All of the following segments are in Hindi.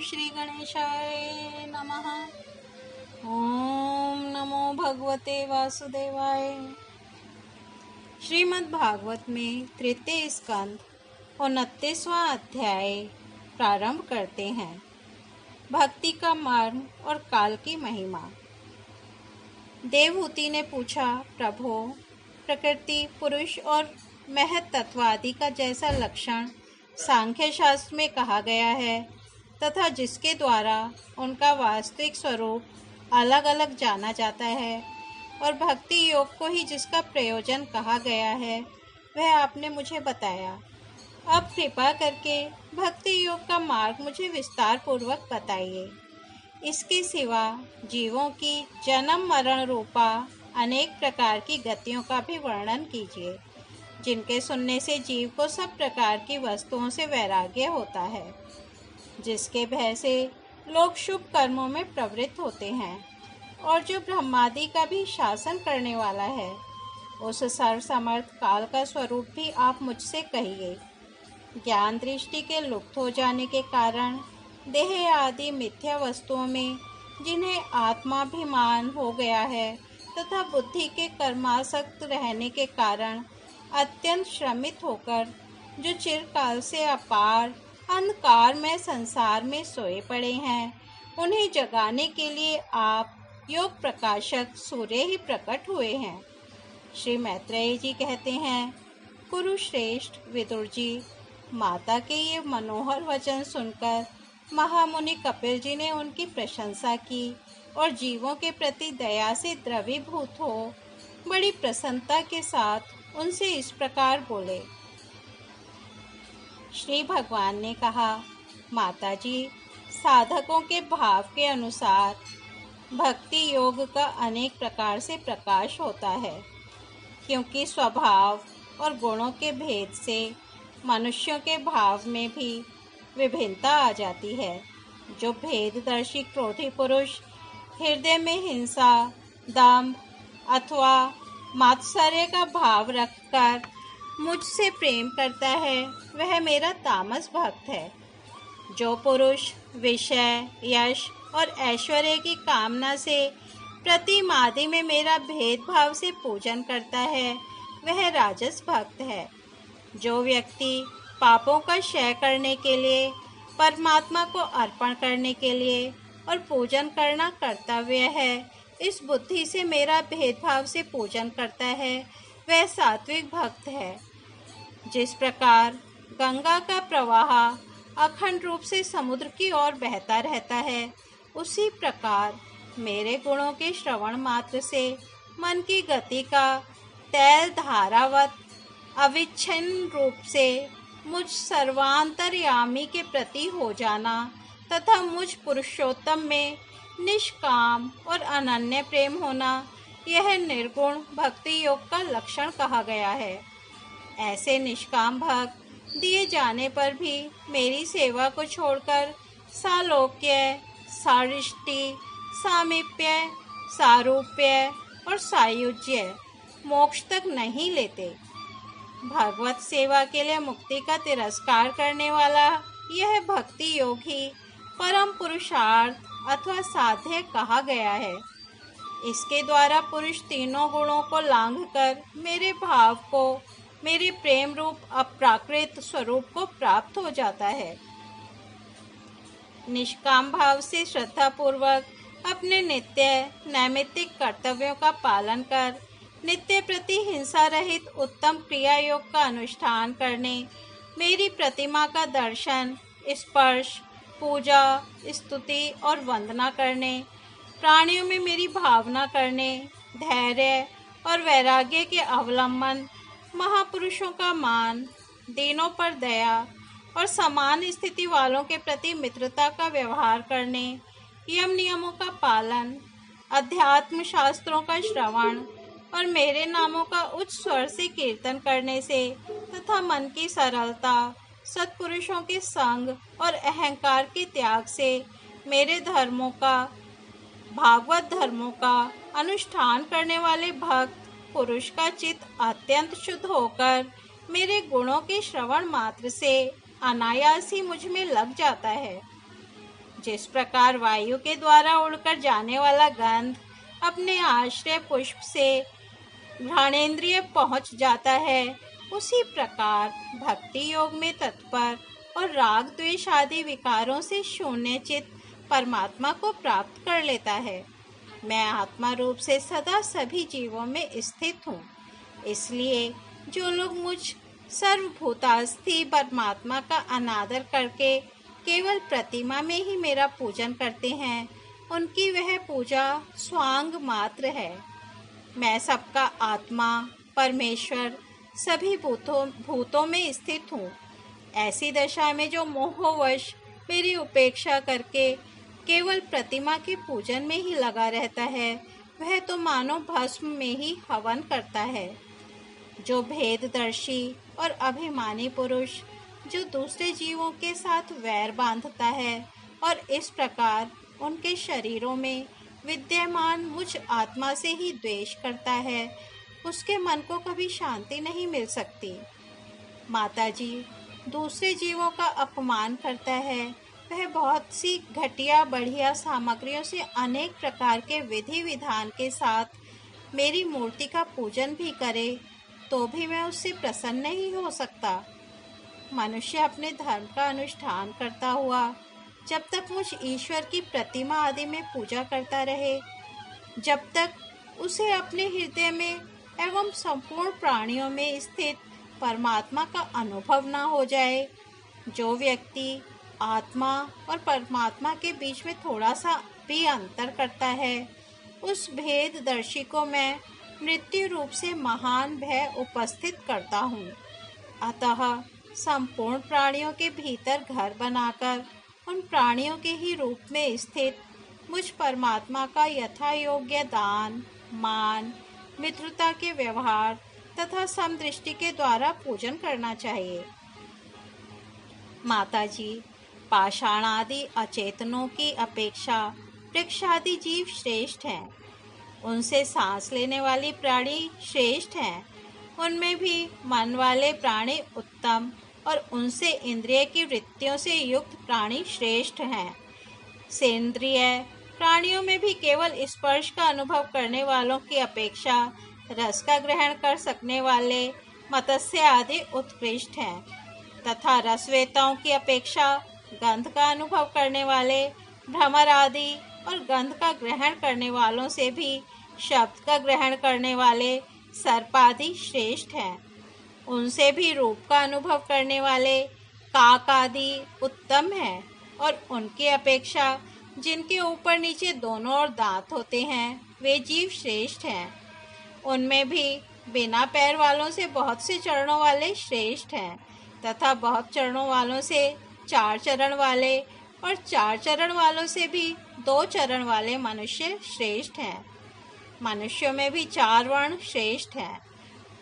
श्री गणेशाय नमः। ओम नमो भगवते वासुदेवाय। श्रीमद् भागवत में तृतीय स्कंद 29वां अध्याय प्रारंभ करते हैं। भक्ति का मर्म और काल की महिमा। देवहूति ने पूछा, प्रभो, प्रकृति, पुरुष और महत तत्व आदि का जैसा लक्षण सांख्य शास्त्र में कहा गया है तथा जिसके द्वारा उनका वास्तविक स्वरूप अलग अलग जाना जाता है और भक्ति योग को ही जिसका प्रयोजन कहा गया है, वह आपने मुझे बताया। अब कृपा करके भक्ति योग का मार्ग मुझे विस्तार पूर्वक बताइए। इसके सिवा जीवों की जन्म मरण रूपा अनेक प्रकार की गतियों का भी वर्णन कीजिए, जिनके सुनने से जीव को सब प्रकार की वस्तुओं से वैराग्य होता है, जिसके भय से लोग शुभ कर्मों में प्रवृत्त होते हैं, और जो ब्रह्मादि का भी शासन करने वाला है, उस सर्वसमर्थ काल का स्वरूप भी आप मुझसे कहिए। ज्ञान दृष्टि के लुप्त हो जाने के कारण देह आदि मिथ्या वस्तुओं में जिन्हें आत्माभिमान हो गया है तथा बुद्धि के कर्मासक्त रहने के कारण अत्यंत श्रमित होकर जो चिरकाल से अपार अंधकार में संसार में सोए पड़े हैं, उन्हें जगाने के लिए आप योग प्रकाशक सूर्य ही प्रकट हुए हैं। श्री मैत्रेय जी कहते हैं, कुरुश्रेष्ठ विदुर जी, माता के ये मनोहर वचन सुनकर महामुनि कपिल जी ने उनकी प्रशंसा की और जीवों के प्रति दया से द्रवीभूत हो बड़ी प्रसन्नता के साथ उनसे इस प्रकार बोले। श्री भगवान ने कहा, माता जी, साधकों के भाव के अनुसार भक्ति योग का अनेक प्रकार से प्रकाश होता है, क्योंकि स्वभाव और गुणों के भेद से मनुष्यों के भाव में भी विभिन्नता आ जाती है। जो भेददर्शी क्रोधी पुरुष हृदय में हिंसा, दंभ अथवा मात्सर्य का भाव रखकर मुझसे प्रेम करता है, वह मेरा तामस भक्त है। जो पुरुष विषय, यश और ऐश्वर्य की कामना से प्रतिमादि में मेरा भेदभाव से पूजन करता है, वह राजस भक्त है। जो व्यक्ति पापों का क्षय करने के लिए, परमात्मा को अर्पण करने के लिए और पूजन करना कर्तव्य है, इस बुद्धि से मेरा भेदभाव से पूजन करता है, वह सात्विक भक्त है। जिस प्रकार गंगा का प्रवाह अखंड रूप से समुद्र की ओर बहता रहता है, उसी प्रकार मेरे गुणों के श्रवण मात्र से मन की गति का तैल धारावत अविच्छिन्न रूप से मुझ सर्वांतर्यामी के प्रति हो जाना तथा मुझ पुरुषोत्तम में निष्काम और अनन्य प्रेम होना, यह निर्गुण भक्ति योग का लक्षण कहा गया है। ऐसे निष्काम भक्त दिए जाने पर भी मेरी सेवा को छोड़कर सालोक्य, सारिष्टि, सामीप्य, सारूप्य और सायुज्य मोक्ष तक नहीं लेते। भगवत सेवा के लिए मुक्ति का तिरस्कार करने वाला यह भक्ति योग ही परम पुरुषार्थ अथवा साध्य कहा गया है। इसके द्वारा पुरुष तीनों गुणों को लांघकर मेरे भाव को, मेरे प्रेम रूप अप्राकृत स्वरूप को प्राप्त हो जाता है। निष्काम भाव से श्रद्धा पूर्वक अपने नित्य नैमित्तिक कर्तव्यों का पालन कर नित्य प्रति हिंसा रहित उत्तम क्रिया योग का अनुष्ठान करने, मेरी प्रतिमा का दर्शन, स्पर्श, पूजा, स्तुति और वंदना करने, प्राणियों में मेरी भावना करने, धैर्य और वैराग्य के अवलंबन, महापुरुषों का मान, दीनों पर दया और समान स्थिति वालों के प्रति मित्रता का व्यवहार करने, यम नियमों का पालन, अध्यात्म शास्त्रों का श्रवण और मेरे नामों का उच्च स्वर से कीर्तन करने से तथा मन की सरलता, सत्पुरुषों के संग और अहंकार के त्याग से मेरे धर्मों का, भागवत धर्मों का अनुष्ठान करने वाले भक्त पुरुष का चित्त अत्यंत शुद्ध होकर मेरे गुणों के श्रवण मात्र से अनायास ही मुझ में लग जाता है। जिस प्रकार वायु के द्वारा उड़कर जाने वाला गंध अपने आश्रय पुष्प से घ्राणेन्द्रिय पहुंच जाता है, उसी प्रकार भक्ति योग में तत्पर और राग द्वेष आदि विकारों से शून्य चित्त परमात्मा को प्राप्त कर लेता है। मैं आत्मा रूप से सदा सभी जीवों में स्थित हूँ। इसलिए जो लोग मुझ सर्वभूतास्थि परमात्मा का अनादर करके केवल प्रतिमा में ही मेरा पूजन करते हैं, उनकी वह पूजा स्वांग मात्र है। मैं सबका आत्मा परमेश्वर सभी भूतों में स्थित हूँ। ऐसी दशा में जो मोहवश मेरी उपेक्षा करके केवल प्रतिमा के पूजन में ही लगा रहता है, वह तो मानो भस्म में ही हवन करता है। जो भेददर्शी और अभिमानी पुरुष जो दूसरे जीवों के साथ वैर बांधता है और इस प्रकार उनके शरीरों में विद्यमान मुझ आत्मा से ही द्वेष करता है, उसके मन को कभी शांति नहीं मिल सकती। माताजी, दूसरे जीवों का अपमान करता है, वह बहुत सी घटिया बढ़िया सामग्रियों से अनेक प्रकार के विधि विधान के साथ मेरी मूर्ति का पूजन भी करे, तो भी मैं उससे प्रसन्न नहीं हो सकता। मनुष्य अपने धर्म का अनुष्ठान करता हुआ जब तक मुझ ईश्वर की प्रतिमा आदि में पूजा करता रहे, जब तक उसे अपने हृदय में एवं संपूर्ण प्राणियों में स्थित परमात्मा का अनुभव न हो जाए। जो व्यक्ति आत्मा और परमात्मा के बीच में थोड़ा सा भी अंतर करता है, उस भेददर्शी को मैं मृत्यु रूप से महान भय उपस्थित करता हूँ। अतः संपूर्ण प्राणियों के भीतर घर बनाकर उन प्राणियों के ही रूप में स्थित मुझ परमात्मा का यथा योग्य दान, मान, मित्रता के व्यवहार तथा समदृष्टि के द्वारा पूजन करना चाहिए। माताजी, पाषाण आदि अचेतनों की अपेक्षा वृक्षादि जीव श्रेष्ठ हैं। उनसे सांस लेने वाली प्राणी श्रेष्ठ हैं। उनमें भी मन वाले प्राणी उत्तम और उनसे इंद्रिय की वृत्तियों से युक्त प्राणी श्रेष्ठ हैं। सेंद्रिय प्राणियों में भी केवल स्पर्श का अनुभव करने वालों की अपेक्षा रस का ग्रहण कर सकने वाले मत्स्य आदि उत्कृष्ट हैं, तथा रसवेताओं की अपेक्षा गंध का अनुभव करने वाले भ्रमर आदि और गंध का ग्रहण करने वालों से भी शब्द का ग्रहण करने वाले सर्प आदि श्रेष्ठ हैं। उनसे भी रूप का अनुभव करने वाले काक आदि उत्तम हैं, और उनकी अपेक्षा जिनके ऊपर नीचे दोनों ओर दांत होते हैं, वे जीव श्रेष्ठ हैं। उनमें भी बिना पैर वालों से बहुत से चरणों वाले श्रेष्ठ हैं, तथा बहुत चरणों वालों से 4 चरण वाले और 4 चरण वालों से भी 2 चरण वाले मनुष्य श्रेष्ठ हैं। मनुष्यों में भी 4 वर्ण श्रेष्ठ हैं।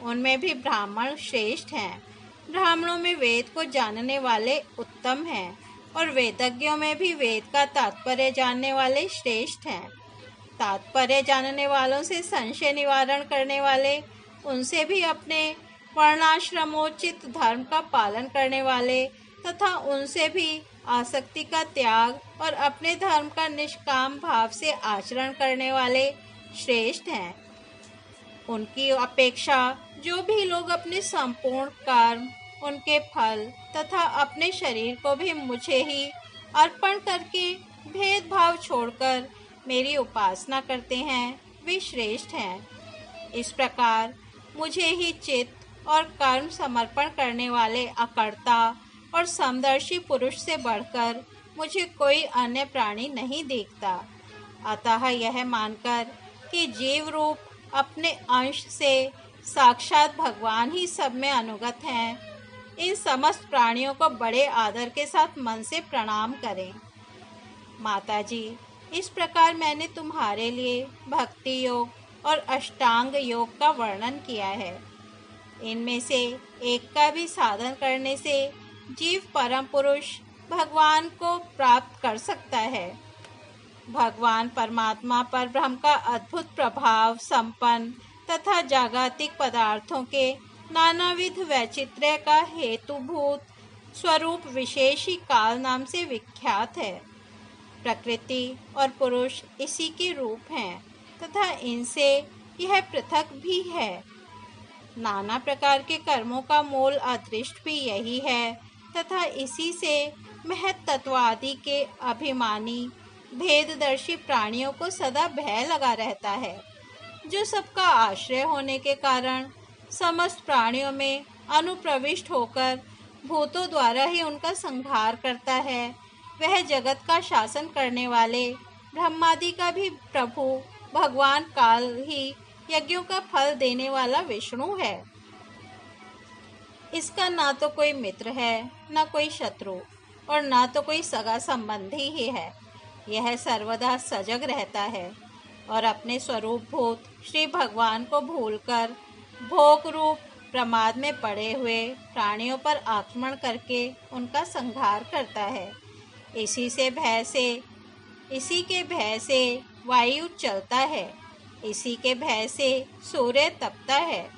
उनमें भी ब्राह्मण श्रेष्ठ हैं। ब्राह्मणों में वेद को जानने वाले उत्तम हैं, और वेदज्ञों में भी वेद का तात्पर्य जानने वाले श्रेष्ठ हैं। तात्पर्य जानने वालों से संशय निवारण करने वाले, उनसे भी अपने वर्णाश्रमोचित धर्म का पालन करने वाले तथा उनसे भी आसक्ति का त्याग और अपने धर्म का निष्काम भाव से आचरण करने वाले श्रेष्ठ हैं। उनकी अपेक्षा जो भी लोग अपने संपूर्ण कर्म, उनके फल तथा अपने शरीर को भी मुझे ही अर्पण करके भेदभाव छोड़कर मेरी उपासना करते हैं, वे श्रेष्ठ हैं। इस प्रकार मुझे ही चित्त और कर्म समर्पण करने वाले अकर्ता और समदर्शी पुरुष से बढ़कर मुझे कोई अन्य प्राणी नहीं देखता। अतः यह मानकर कि जीव रूप अपने अंश से साक्षात भगवान ही सब में अनुगत हैं, इन समस्त प्राणियों को बड़े आदर के साथ मन से प्रणाम करें। माताजी, इस प्रकार मैंने तुम्हारे लिए भक्ति योग और अष्टांग योग का वर्णन किया है। इनमें से एक का भी साधन करने से जीव परम पुरुष भगवान को प्राप्त कर सकता है। भगवान परमात्मा पर ब्रह्म का अद्भुत प्रभाव संपन्न तथा जागतिक पदार्थों के नानाविध वैचित्र्य का हेतुभूत स्वरूप विशेष ही काल नाम से विख्यात है। प्रकृति और पुरुष इसी के रूप हैं तथा इनसे यह पृथक भी है। नाना प्रकार के कर्मों का मूल अदृष्ट भी यही है तथा इसी से महत तत्वादि के अभिमानी भेददर्शी प्राणियों को सदा भय लगा रहता है। जो सबका आश्रय होने के कारण समस्त प्राणियों में अनुप्रविष्ट होकर भूतों द्वारा ही उनका संहार करता है, वह जगत का शासन करने वाले ब्रह्मादि का भी प्रभु भगवान काल ही यज्ञों का फल देने वाला विष्णु है। इसका ना तो कोई मित्र है, ना कोई शत्रु और ना तो कोई सगा संबंधी ही है। यह सर्वदा सजग रहता है और अपने स्वरूप भूत श्री भगवान को भूलकर भोग रूप प्रमाद में पड़े हुए प्राणियों पर आक्रमण करके उनका संहार करता है। इसी के भय से वायु चलता है, इसी के भय से सूर्य तपता है,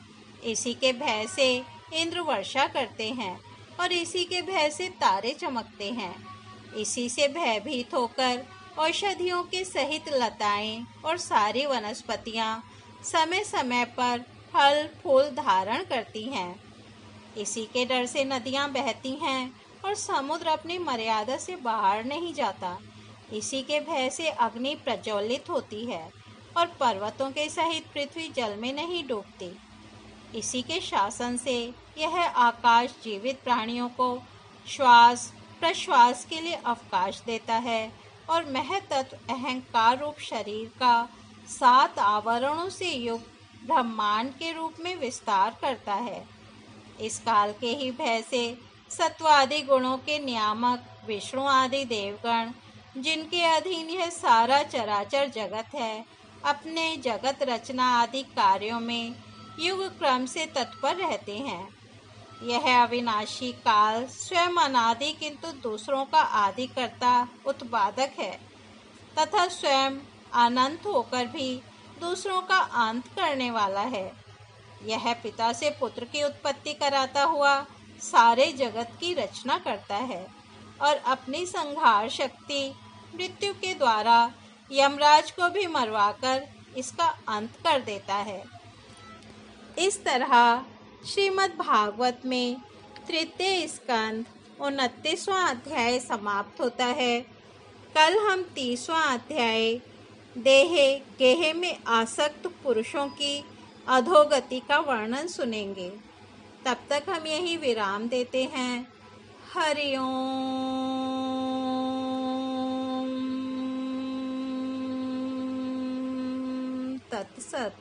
इसी के भय से इंद्र वर्षा करते हैं और इसी के भय से तारे चमकते हैं। इसी से भयभीत होकर औषधियों के सहित लताएं और सारी वनस्पतियां समय समय पर फल फूल धारण करती हैं। इसी के डर से नदियां बहती हैं और समुद्र अपनी मर्यादा से बाहर नहीं जाता। इसी के भय से अग्नि प्रज्वलित होती है और पर्वतों के सहित पृथ्वी जल में नहीं डूबती। इसी के शासन से यह आकाश जीवित प्राणियों को श्वास प्रश्वास के लिए अवकाश देता है और महतत्व अहंकार रूप शरीर का 7 आवरणों से युक्त ब्रह्मांड के रूप में विस्तार करता है। इस काल के ही भय से सत्वादि गुणों के नियामक विष्णु आदि देवगण, जिनके अधीन यह सारा चराचर जगत है, अपने जगत रचना आदि कार्यों में युग क्रम से तत्पर रहते हैं। यह अविनाशी काल स्वयं अनादि किंतु दूसरों का आदि करता उत्पादक है तथा स्वयं अनंत होकर भी दूसरों का अंत करने वाला है। यह पिता से पुत्र की उत्पत्ति कराता हुआ सारे जगत की रचना करता है और अपनी संहार शक्ति मृत्यु के द्वारा यमराज को भी मरवाकर इसका अंत कर देता है। इस तरह श्रीमद् भागवत में तृतीय स्कंद 29वां अध्याय समाप्त होता है। कल हम 30वां अध्याय देहे गेहे में आसक्त पुरुषों की अधोगति का वर्णन सुनेंगे। तब तक हम यही विराम देते हैं। हरि ओम तत्सत।